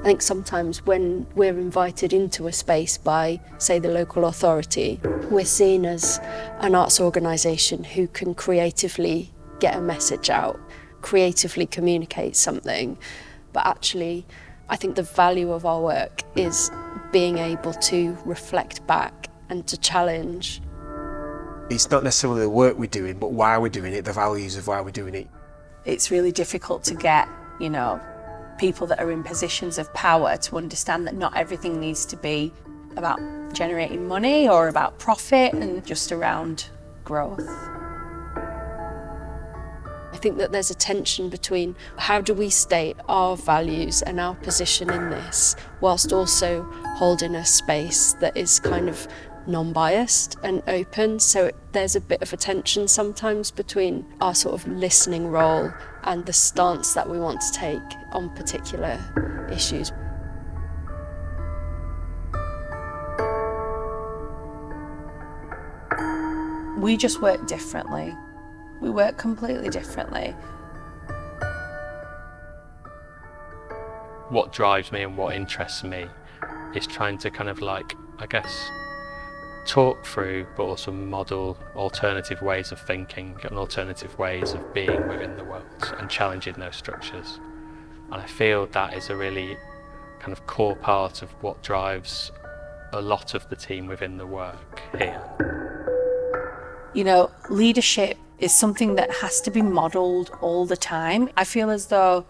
think sometimes when we're invited into a space by, say, the local authority, we're seen as an arts organisation who can creatively get a message out, creatively communicate something. But actually, I think the value of our work is being able to reflect back and to challenge. It's not necessarily the work we're doing, but why we're doing it, the values of why we're doing it. It's really difficult to get, people that are in positions of power to understand that not everything needs to be about generating money or about profit and just around growth. I think that there's a tension between how do we state our values and our position in this, whilst also holding a space that is kind of non-biased and open. So there's a bit of a tension sometimes between our sort of listening role and the stance that we want to take on particular issues. We just work differently. We work completely differently. What drives me and what interests me is trying to talk through, but also model alternative ways of thinking and alternative ways of being within the world and challenging those structures. And I feel that is a really kind of core part of what drives a lot of the team within the work here. Leadership is something that has to be modelled all the time. I feel as though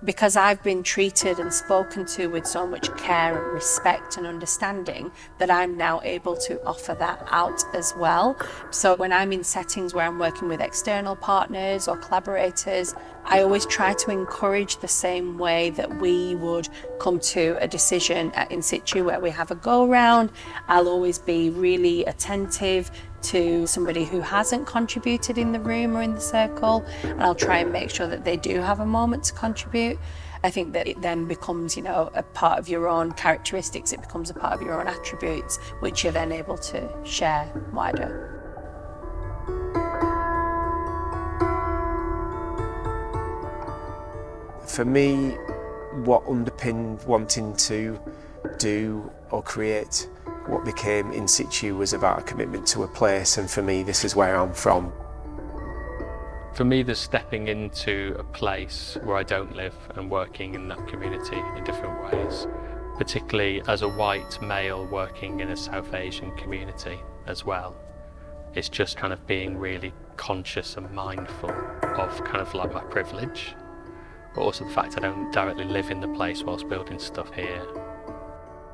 because I've been treated and spoken to with so much care and respect and understanding, that I'm now able to offer that out as well. So when I'm in settings where I'm working with external partners or collaborators, I always try to encourage the same way that we would come to a decision at In-Situ where we have a go-round. I'll always be really attentive to somebody who hasn't contributed in the room or in the circle, and I'll try and make sure that they do have a moment to contribute. I think that it then becomes, a part of your own characteristics, it becomes a part of your own attributes, which you're then able to share wider. For me, what underpinned wanting to do or create what became In-Situ was about a commitment to a place, and for me this is where I'm from. For me, there's stepping into a place where I don't live and working in that community in different ways, particularly as a white male working in a South Asian community as well. It's just kind of being really conscious and mindful of kind of like my privilege, but also the fact I don't directly live in the place whilst building stuff here.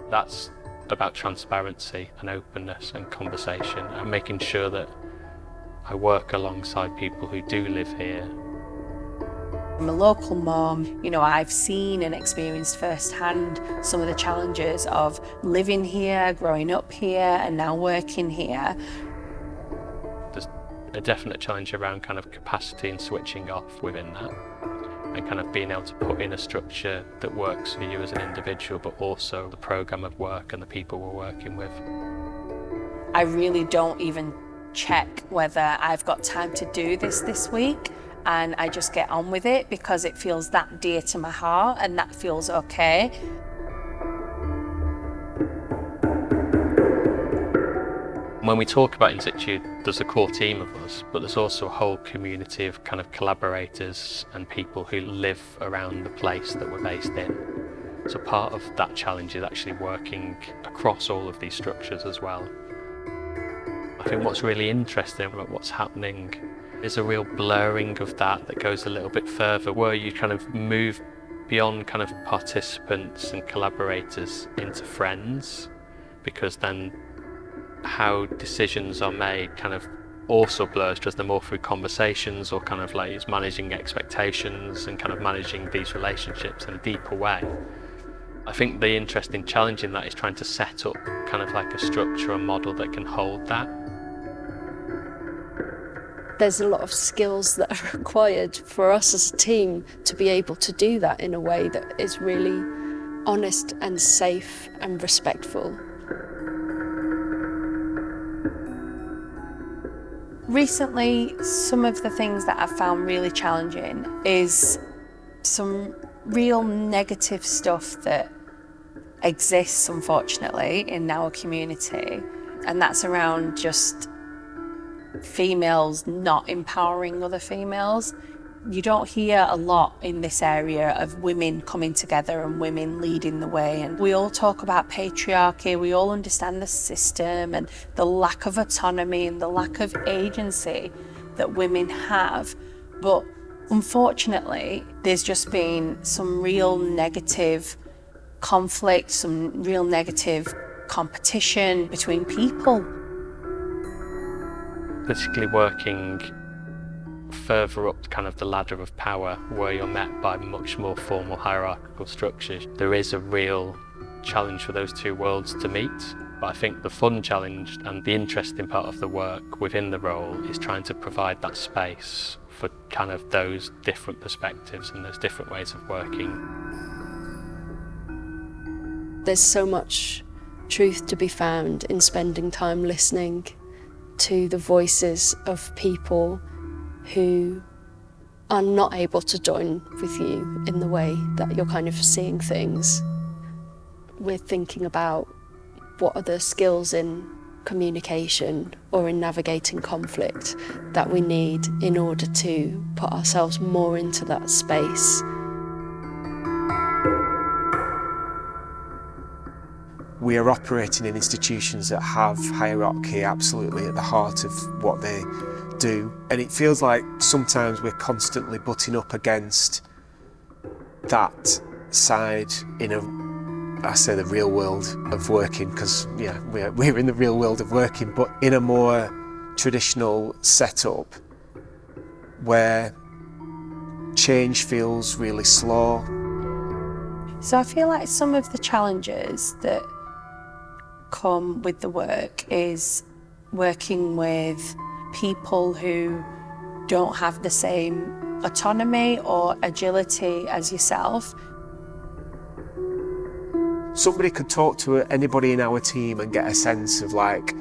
That's about transparency and openness and conversation and making sure that I work alongside people who do live here. I'm a local mom, I've seen and experienced firsthand some of the challenges of living here, growing up here and now working here. There's a definite challenge around kind of capacity and switching off within that, and kind of being able to put in a structure that works for you as an individual, but also the programme of work and the people we're working with. I really don't even check whether I've got time to do this week, and I just get on with it because it feels that dear to my heart and that feels okay. When we talk about In-Situ, there's a core team of us, but there's also a whole community of kind of collaborators and people who live around the place that we're based in. So part of that challenge is actually working across all of these structures as well. I think what's really interesting about what's happening is a real blurring of that goes a little bit further, where you kind of move beyond kind of participants and collaborators into friends, because then how decisions are made kind of also blurs just more through conversations, or kind of like it's managing expectations and kind of managing these relationships in a deeper way. I think the interesting challenge in that is trying to set up kind of like a structure or model that can hold that. There's a lot of skills that are required for us as a team to be able to do that in a way that is really honest and safe and respectful. Recently, some of the things that I've found really challenging is some real negative stuff that exists, unfortunately, in our community, and that's around just females not empowering other females. You don't hear a lot in this area of women coming together and women leading the way. And we all talk about patriarchy, we all understand the system and the lack of autonomy and the lack of agency that women have. But unfortunately, there's just been some real negative conflict, some real negative competition between people. Particularly working further up kind of the ladder of power, where you're met by much more formal hierarchical structures, there is a real challenge for those two worlds to meet. But I think the fun challenge and the interesting part of the work within the role is trying to provide that space for kind of those different perspectives and those different ways of working. There's so much truth to be found in spending time listening to the voices of people who are not able to join with you in the way that you're kind of seeing things. We're thinking about what are the skills in communication or in navigating conflict that we need in order to put ourselves more into that space. We are operating in institutions that have hierarchy absolutely at the heart of what they do, and it feels like sometimes we're constantly butting up against that side in the real world of working, because we're in the real world of working, but in a more traditional setup where change feels really slow. So I feel like some of the challenges that come with the work is working with people who don't have the same autonomy or agility as yourself. Somebody could talk to anybody in our team and get a sense of like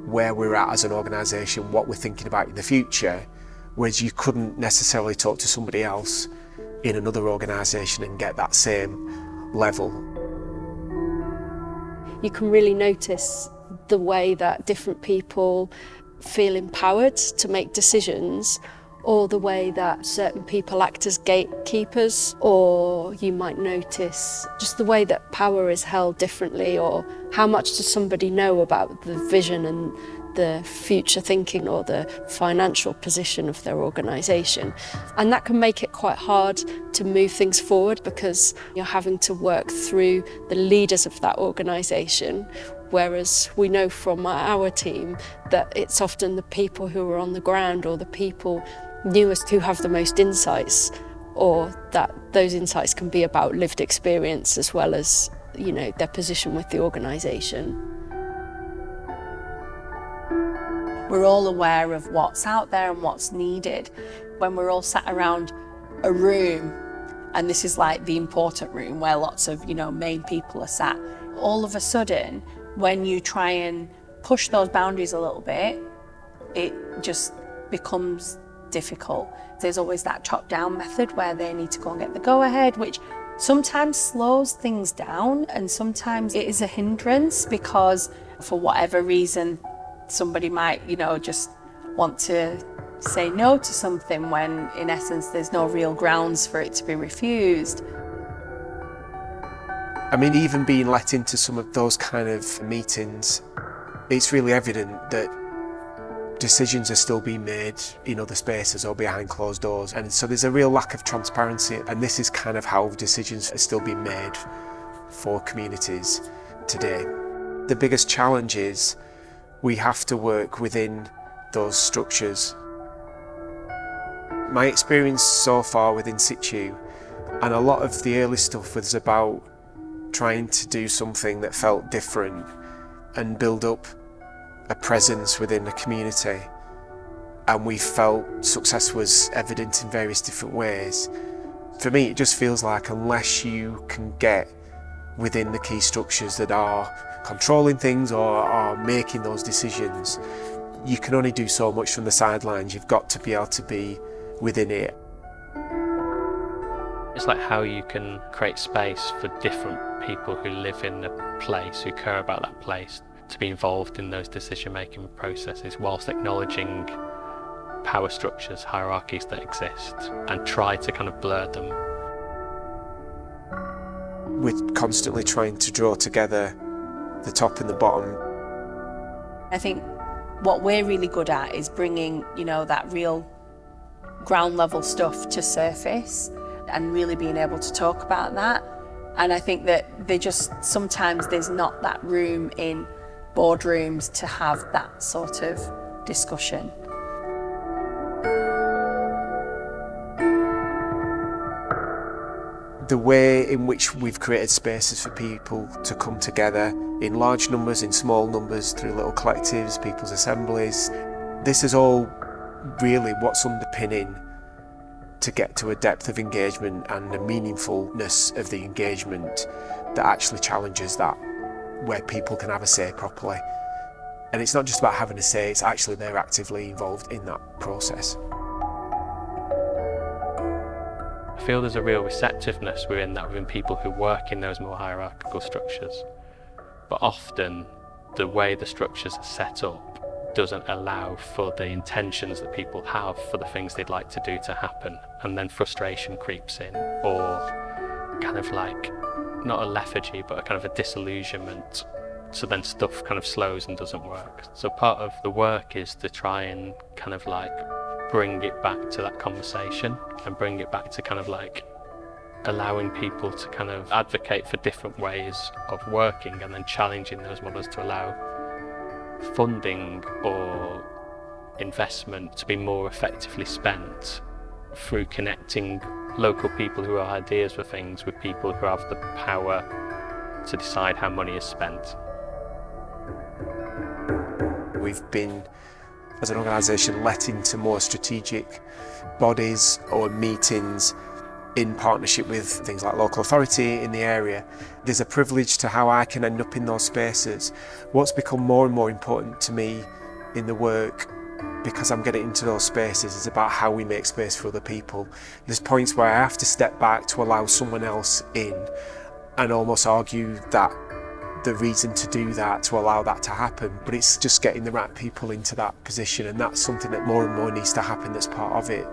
where we're at as an organisation, what we're thinking about in the future, whereas you couldn't necessarily talk to somebody else in another organisation and get that same level. You can really notice the way that different people feel empowered to make decisions, or the way that certain people act as gatekeepers, or you might notice just the way that power is held differently, or how much does somebody know about the vision and the future thinking or the financial position of their organisation. And that can make it quite hard to move things forward, because you're having to work through the leaders of that organisation, whereas we know from our team that it's often the people who are on the ground or the people newest who have the most insights, or that those insights can be about lived experience as well as, their position with the organisation. We're all aware of what's out there and what's needed. When we're all sat around a room, and this is like the important room where lots of, main people are sat, all of a sudden, when you try and push those boundaries a little bit, it just becomes difficult. There's always that top-down method where they need to go and get the go-ahead, which sometimes slows things down, and sometimes it is a hindrance because for whatever reason somebody might, just want to say no to something when in essence there's no real grounds for it to be refused. I mean, even being let into some of those kind of meetings, it's really evident that decisions are still being made in other spaces or behind closed doors. And so there's a real lack of transparency, and this is kind of how decisions are still being made for communities today. The biggest challenge is we have to work within those structures. My experience so far with In-Situ, and a lot of the early stuff was about trying to do something that felt different and build up a presence within the community, and we felt success was evident in various different ways. For me, it just feels like unless you can get within the key structures that are controlling things or are making those decisions, you can only do so much from the sidelines. You've got to be able to be within it. it's like how you can create space for different people who live in a place, who care about that place, to be involved in those decision-making processes whilst acknowledging power structures, hierarchies that exist, and try to kind of blur them. We're constantly trying to draw together the top and the bottom. I think what we're really good at is bringing, that real ground level stuff to surface and really being able to talk about that. And I think that sometimes there's not that room in boardrooms to have that sort of discussion. The way in which we've created spaces for people to come together in large numbers, in small numbers, through little collectives, people's assemblies, this is all really what's underpinning to get to a depth of engagement and a meaningfulness of the engagement that actually challenges that, where people can have a say properly. And it's not just about having a say, it's actually they're actively involved in that process. I feel there's a real receptiveness within people who work in those more hierarchical structures. But often the way the structures are set up doesn't allow for the intentions that people have for the things they'd like to do to happen. And then frustration creeps in, or kind of like, not a lethargy, but a kind of a disillusionment. So then stuff kind of slows and doesn't work. So part of the work is to try and kind of like bring it back to that conversation and bring it back to kind of like allowing people to kind of advocate for different ways of working, and then challenging those models to allow funding or investment to be more effectively spent through connecting local people who have ideas for things with people who have the power to decide how money is spent. We've been, as an organisation, let into more strategic bodies or meetings in partnership with things like local authority in the area. There's a privilege to how I can end up in those spaces. What's become more and more important to me in the work, because I'm getting into those spaces, is about how we make space for other people. There's points where I have to step back to allow someone else in and almost argue that the reason to do that, to allow that to happen, but it's just getting the right people into that position, and that's something that more and more needs to happen that's part of it.